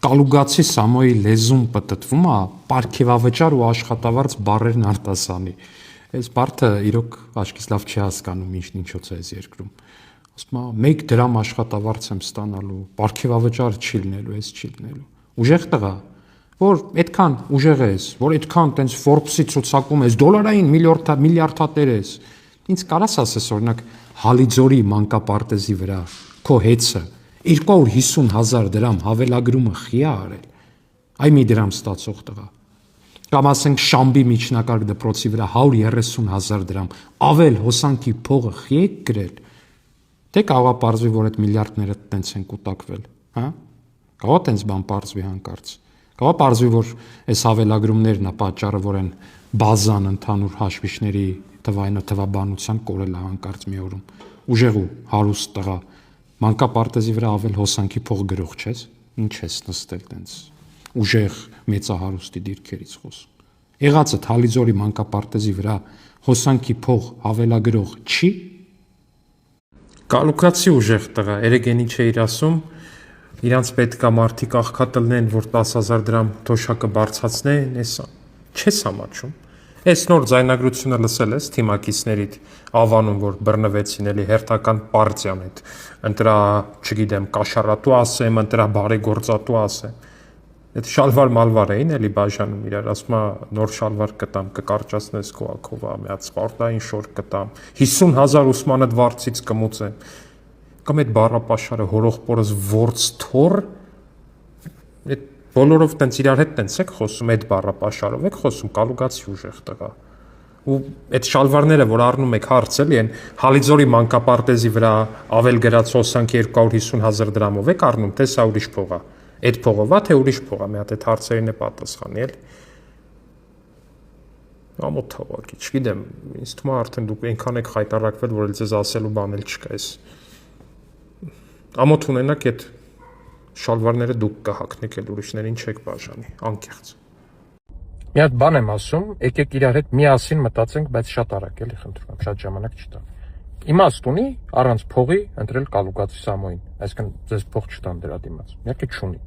կալուգացի Սամոյի լեզուն պտտվում է պարգևավճար ու աշխատավարձ բառերն արտասանի։ Այս բարդը իրոք աչքից լավ չի հասկանում ինչ ինչոց է այս երկրում։ Ասում է 1 դրամ աշխատավարձ եմ ստանալու, պարգևավճար չի լինելու, այս չի լինելու։ Ուժեղ տղա, որ այդքան ուժեղ ես, որ այդքան տենց Forbes-ի ցուցակում ես, դոլարային միլիարդատեր ես։ Ինձ կարաս ասես օրինակ Հալիձորի մանկապարտեզի վրա քո հեծը 250,000 դրամ հավելագրումը խի է արել։ Այ մի դրամ ստացող տղա։ Կամ ասենք Շամբի միջնակարգ դպրոցի վրա 130,000 դրամ ավել հոսանքի փողը խի եք գրել։ Թե կարող է պարզվի, որ այդ միլիարդները տենց են կուտակվել, հա։ Կարող է տենց բան պարզվի հանկարծ։ Կարող է պարզվի, որ այս հավելագրումներն է պատճառը, որ են բազան ընդհանուր հաշվիչների թվաբանության կորել է հանկարծ մի օրում։ Ուժեղ ու հարուստ տղա մանկապարտեզի վրա ավել հոսանքի փող գրող չես։ Ինչ ես նստել տենց ուժեղ մեծահարուստի դիրքերից խոսում։ Եղածը Հալիձորի մանկապարտեզի վրա հոսանքի փող հավելագրող չի։ Կալուկացի ուժեղ տղա, երեգենի չէիր ասում, իրանց պետքա մարդիկ աղքատելնեն, որ 10,000 դրամ թոշակը բարձրացնեն, էս չես համաչում։ Այս նոր ձայնագրությունը լսել ես թիմակիցներիդ ավանում, որ բռնվեցին էլի հերթական պարտիան հետ, ընտրա, չգիտեմ, կաշառատու ասեմ, ընտրա բարեգործատու ասեմ։ Այդ շալվար մալվար էին էլի բաժանում իրար, ասում է նոր շալվար կտամ, կկարճացնես քո ակովա, մի հատ սպորտային շոր կտամ, 50,000 ուսմանդ վարձից կմուծեմ։ Կամ այդ բառապաշարը հորողպորս ворց թոր, այդ բոլորով տենց իրար հետ տենց եք խոսում, այդ բառապաշարով եք խոսում, կալուգացի ուժեղ տղա։ Ու այդ շալվարները, որ առնում եք հարց էլի, են Հալիձորի մանկապարտեզի վրա ավել գրած հոսանքի 250,000 դրամով եք առնում, թե սա ուրիշ փող է։ Այդ փողով է, թե ուրիշ փող է, մի հատ այդ հարցերին է պատասխանի էլի։ Ամոթ թողակի, չգիտեմ, ինձ թվում է արդեն դուք այնքան եք խայտարակվել, որ էլ ձեզ ասելու բան էլ չկա էս։ Ամոթ ունենաք այդ շալվարները դուք կհագնեք, էլ ուրիշներին չեք բաժանի, անկեղծ։ Մի հատ բան եմ ասում, եկեք իրար հետ միասին մտածենք, բայց շատ արագ էլի խնդրում եմ, շատ ժամանակ չտա։ Իմաստ ունի առանց փողի ընտրել Կալուգացի Սամոյին, այսինքն ձեզ փող չտան դրա դիմաց։ Իհարկե չունի,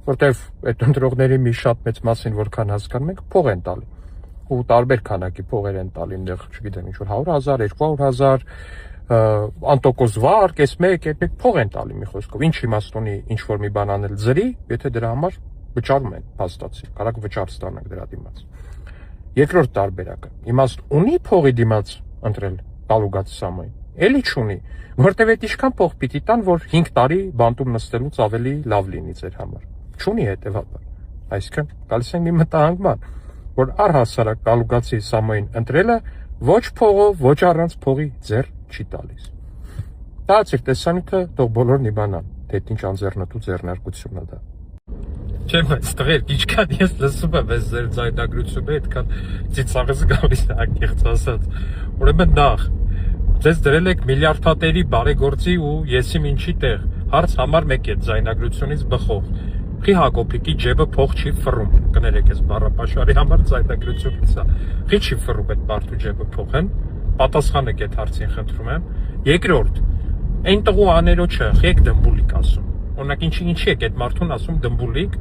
որտեվ այդ ընտրողների մի շատ մեծ մասին, որքան հասկանում եք, փող են տալի։ Ու տարբեր քանակի փողեր են տալի, այնտեղ, չգիտեմ, ինչ որ 100,000, 200,000, անտոկոս վարկ, այս մեկ փող են տալի մի խոսքով։ Ինչ իմաստ ունի ինչ որ մի բան անել ձրի, եթե դրա համար վճարում են փաստացի, կարակ վճար ստանանք դրա դիմաց։ Երկրորդ տարբերակը, իմաստ ունի փողի դիմաց ընտրել Կալուգացի Սամոյին, էլի չունի, որտեվ այդ ինչքան փող պիտի տան, որ 5 տարի բանտում նստելուց ավելի լավ լինի ձեր համար։ Չունի հետևաբար։ Այսինքն գալիս են մի մտահանգման, որ առհասարակ Կալուգացի Սամոյին ընտրելը ոչ փողով, ոչ առանց փողի ձեռ չի տալիս։ Դա ցիկ տեսանյութը թող բոլորն իմանան, թե ինչ անձեռնտու ձեռնարկություն է դա։ Չէ, բայց տղեր, ինչքան ես լսում եմ այս ձեր ձայնագրությունը, այդքան ծիծաղս գալիս է անկեղծ ասած։ Ուրեմն նախ, ձեզ դրել եք միլիարդատերի բարեգործի ու եսիմ ինչի տեղ, հարց համար մեկ է ձայնագրությունից բխող։ Խի Հակոբիկի ջեբը փող չի ֆռում, կներեք այս բառապաշարի համար ձայնագրությունից է։ Խի չի ֆռում այդ բարդու ջեբը փող են, պատասխանեք այդ հարցին խնդրում եմ։ Երկրորդ, այն տղու աներոջը եք դմբուլիկ ասում։ Օրինակ ինչի եք այդ մարդուն ասում դմբուլիկ,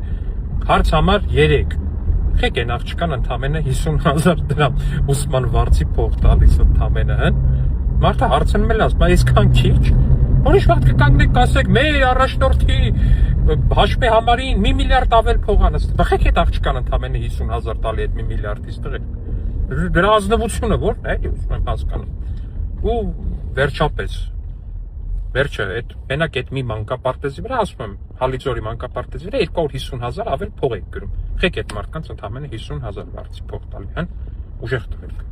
հարց համար 3։ Խեք են աղջկան ընդամենը 50,000 դրամ ուսման վարձի փող տալիս ընդամենը, հա։ Մարդը հարցնում էլ ասում, այսքան քիչ։ Ուրիշ վաղ կկանգնեք կասեք, մեր առաջնորդի հաշվի համարին 1 միլիարդ ավել փող անց։ Բխեք այդ աղջկան ընդամենը 50,000 տալի այդ 1 միլիարդից տղեկ։ Դրա ազնվությունը ո՞րն է, էլի ուզում եմ հասկանում։ Ու վերջապես վերջը այդ մենակ այդ մի մանկապարտեզի վրա ասում եմ Հալիձորի մանկապարտեզի վրա 250,000 ավել փող եք գրում։ Խեք այդ մարդկանց ընդամենը 50,000 վարձի փող տալի, հա։ Ուժեղ տղերք։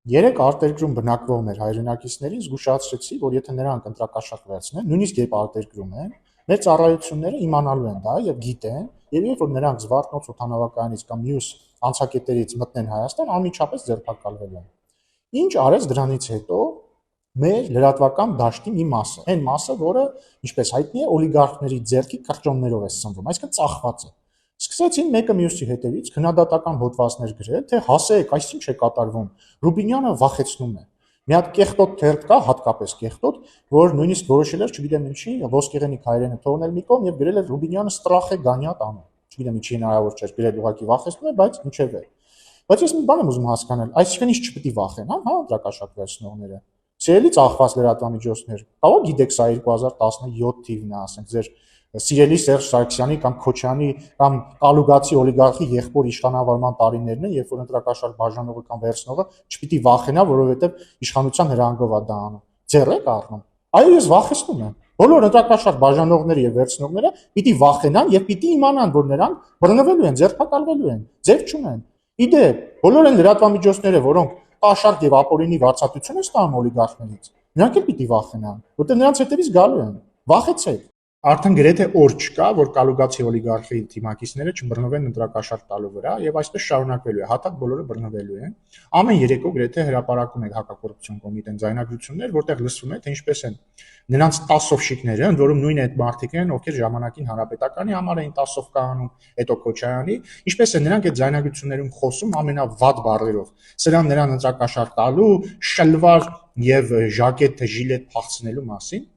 Երեք արտերկրում բնակվող մեր հայրենակիցներին զգուշացրեցի, որ եթե նրանք ընտրակաշառքվեցնեն, նույնիսկ երբ արտերկրում են, մեր ծառայությունները իմանալու են դա եւ գիտեն, եւ երբ որ նրանք Զվարթնոց օդանավակայանից կամ մյուս անցակետերից մտնեն Հայաստան, անմիջապես ձերբակալվելու են։ Ինչ արեց դրանից հետո մեր լրատվական դաշտի մի մասը, այն մասը, որը, ինչպես հայտնի է, օլիգարխների ձեռքի կրճոններով է սնվում, այսինքն ծախված է։ Սկսեցին մեկը մյուսի հետևից քննադատական հոդվածներ գրել, թե հասեք, այս ինչ է կատարվում։ Ռուբինյանը վախեցնում է։ Մի հատ կեղտոտ թերթ կա, հատկապես կեղտոտ, որ նույնիսկ որոշել էր, չգիտեմ ինչի, ոսկեղենիկ հայերենը թողնել մի կողմ եւ գրել էր Ռուբինյանը ստրախ է գանյատ անում։ Չգիտեմ ինչի հնարավոր չէր գրել, ուղղակի վախեցնում է, բայց ինչեւ է։ Բայց ես մի բան եմ ուզում հասկանալ, այսինքն ինչ չպետք է վախենան, հա, ընտրակաշառք վերցնողները։ Սիրելի ծախված լրատվամիջոցներ, կարող գիտեք սա 2017 թիվն է, ասենք ձեր սիրելի Սերժ Սարգսյանի կամ Քոչյանի կամ Կալուգացի օլիգարխի եղբոր իշխանավորման տարիներն են, երբ որ ընտրակաշառք բաժանողը կամ վերցնողը չպիտի վախենա, որովհետև իշխանության հրանգով է դա անում։ Ձեռ եք առնում։ Այո, ես վախեցնում եմ։ Բոլոր ընտրակաշառք բաժանողները եւ վերցնողները պիտի վախենան եւ պիտի իմանան, որ նրանք բռնվելու են, ձերբակալվելու են, ձև չունեն։ Իդեպ, բոլոր այն լրատվամիջոցները, որոնք կաշառք եւ ապօրինի վարձատրություն են ստանում օլիգարխներից, նրանք էլ պիտի վախենան, որտեղ նրանց հետևից գալու են։ Վախեցեք։ Արդեն գրեթե օր չկա, որ Կալուգացի օլիգարխի թիմակիցները չբռնվեն ընտրակաշառք տալու վրա եւ այսպես շարունակվելու է, հատակ բոլորը բռնվելու են։ Ամեն երեկո գրեթե հրապարակում է հակակոռուպցիոն կոմիտեն ձայնագրություններ, որտեղ լսվում է, թե ինչպես են նրանց տասովշիկները, ընդ որում նույն այդ մարտիկներն են, ովքեր ժամանակին հանրապետականի համար էին տասովկա անում, հետո Քոչարյանի, ինչպես են նրանք այդ ձայնագրություններում խոսում ամենավատ բառերով։ Սրան նրան ընտրակաշառք տալու, շլվար եւ ժակետ, ժիլետ փախցնելու մասին։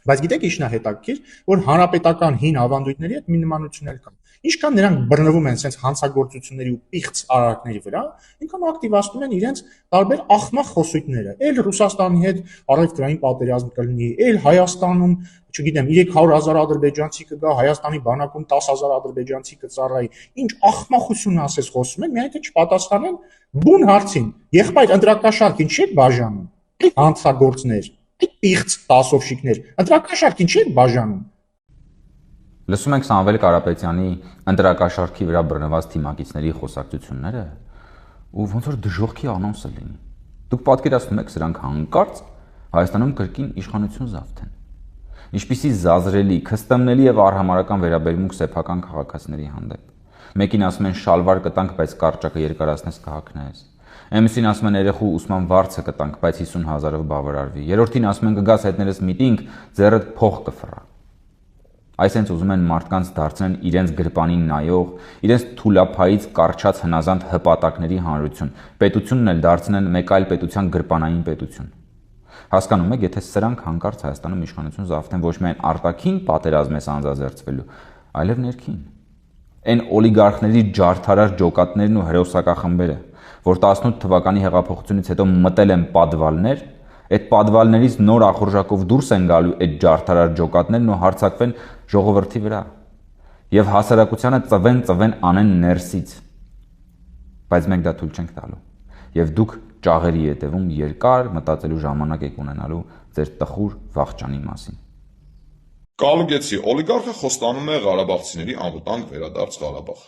Բայց գիտեք ինչն է հետաքրքիր, որ հանրապետական հին ավանդույթների հետ մի նմանություն էլ կա։ Ինչքան նրանք բռնվում են sense հանցագործությունների ու պիղծ արարքների վրա, ինքան ակտիվացնում են իրենց տարբեր ախմախ խոսույթները։ Էլ Ռուսաստանի հետ առևտրային պատերազմ կլինի, էլ Հայաստանում, չգիտեմ, 300,000 ադրբեջանցի կգա, Հայաստանի բանակում 10,000 ադրբեջանցի կծառայի։ Ինչ ախմախություն ասես խոսում են, միայն թե չպատասխանեն բուն հարցին։ Եղբայր ընտրակաշառք ինչի՞ եք բաժանում։ Հանցագործներ պիղծ տասովշիկներ, ընտրակաշառք ինչի՞ եք բաժանում։ Լսում ենք Սամվել Կարապետյանի ընտրակաշառքի վրա բռնված թիմակիցների խոսակցությունները ու ոնց որ դժոխքի անոնսը լինի։ Դուք պատկերացնում եք սրանք հանկարծ Հայաստանում կրկին իշխանություն զավթեն։ Ինչպիսի զազրելի, քստմնելի եւ արհամարական վերաբերմունք սեփական քաղաքացիների հանդեպ։ Մեկին ասում են շալվար կտանք, բայց կարճակը երկարացնես կհագնես։ Էմիսին ասում են երեխու ուսման վարձը կտանք, բայց 50,000-ով բավարարվի։ Երրորդին ասում են կգաս հետներս միտինգ, ձեռդ փող կֆռա։ Այսենց ուզում են մարդկանց դարձնել իրենց գրպանին նայող, իրենց թուլափայից կարճած հնազանդ հպատակների հանրություն, պետությունն էլ դարձնեն մեկ այլ պետության գրպանային պետություն։ Հասկանում եք, եթե սրանք հանկարծ Հայաստանում իշխանություն զավթեն, ոչ միայն արտաքին պատերազմ է անձազերծվելու, այլև ներքին։ Այն օլիգարխների ջարդարար ջոկատներն ու հրոսակախմբերը, որ 18 թվականի հեղափոխությունից հետո մտել են պատվալներ, այդ պատվալներից նոր ախորժակով դուրս են գալու այդ ջարդարար ջոկատներն ու հարձակվեն ժողովրդի վրա եւ հասարակությանը ծվեն անեն ներսից։ Բայց մենք դա թույլ չենք տալու եւ դուք ճաղերի հետևում երկար մտածելու ժամանակ եք ունենալու ձեր տխուր վախճանի մասին։ Կալուգեցի օլիգարխը խոստանում է ղարաբաղցիների անվտանգ վերադարձ Ղարաբաղ։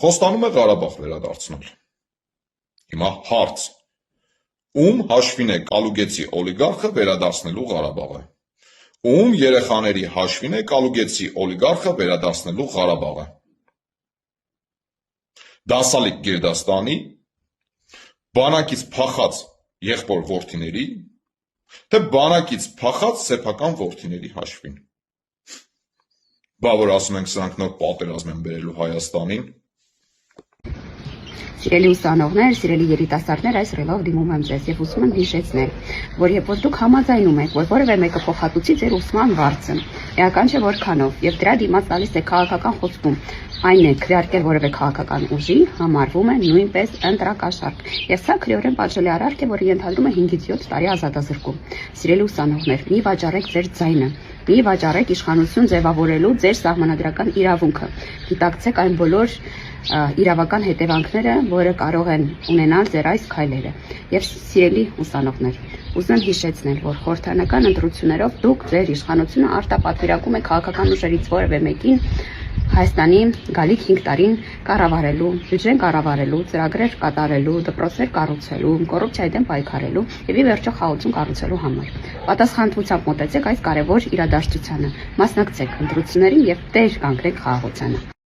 Խոստանում է Ղարաբաղ վերադարձնել։ Հիմա հարց. ում հաշվին է Կալուգեցի օլիգարխը վերադարձնելու Ղարաբաղը։ Ում երեխաների հաշվին է Կալուգեցի օլիգարխը վերադարձնելու Ղարաբաղը։ Դասալիկ Գերդաստանի, բանակից փախած եղբոր որդիների, թե բանակից փախած սեփական որդիների հաշվին։ Բա որ ասում ենք սրանք նոր պատերազմ են բերելու Հայաստանին։ Սիրելի ուսանողներ, սիրելի երիտասարդներ, այս ռելով դիմում եմ ձեզ եւ ուզում եմ հիշեցնել, որ երբ որ դուք համաձայնում եք, որ որևէ մեկը փոխհատուցի ձեր ուսման վարձը, էական չէ որքանով, եւ դրա դիմաց տալիս է քաղաքական խոստում, այն է քվեարկել որևէ քաղաքական ուժի, համարվում է նույնպես ընտրակաշառք։ Եվ սա քրեորեն պատժելի արարք է, որը ենթադրում է 5-ից 7 տարի ազատազրկում։ Սիրելի ուսանողներ, մի վաճառեք ձեր ձայնը, մի վաճառեք իշխանություն ձևավորելու ձեր սահմանադրական իրավունքը։ Գիտակցեք այն բոլոր իրավական հետևանքները, որը կարող են ունենալ ձեր այս քայլերը։ Եվ սիրելի ուսանողներ, ուզում եմ հիշեցնել, որ խորհրդանական ընտրություններով դուք ձեր իշխանությունը արտապատվիրակում եք քաղաքական ուժերից որևէ մեկին Հայաստանի գալիք 5 տարին կառավարելու, բյուջեն կառավարելու, ծրագրեր կատարելու, դպրոցներ կառուցելու, կոռուպցիայի դեմ պայքարելու եւ ի վերջո խաղաղություն կառուցելու համար։ Պատասխանատվությամբ մոտեցեք այս կարևոր իրադարձությանը, մասնակցեք ընտրություններին եւ տեր կանգնեք խաղաղությանը։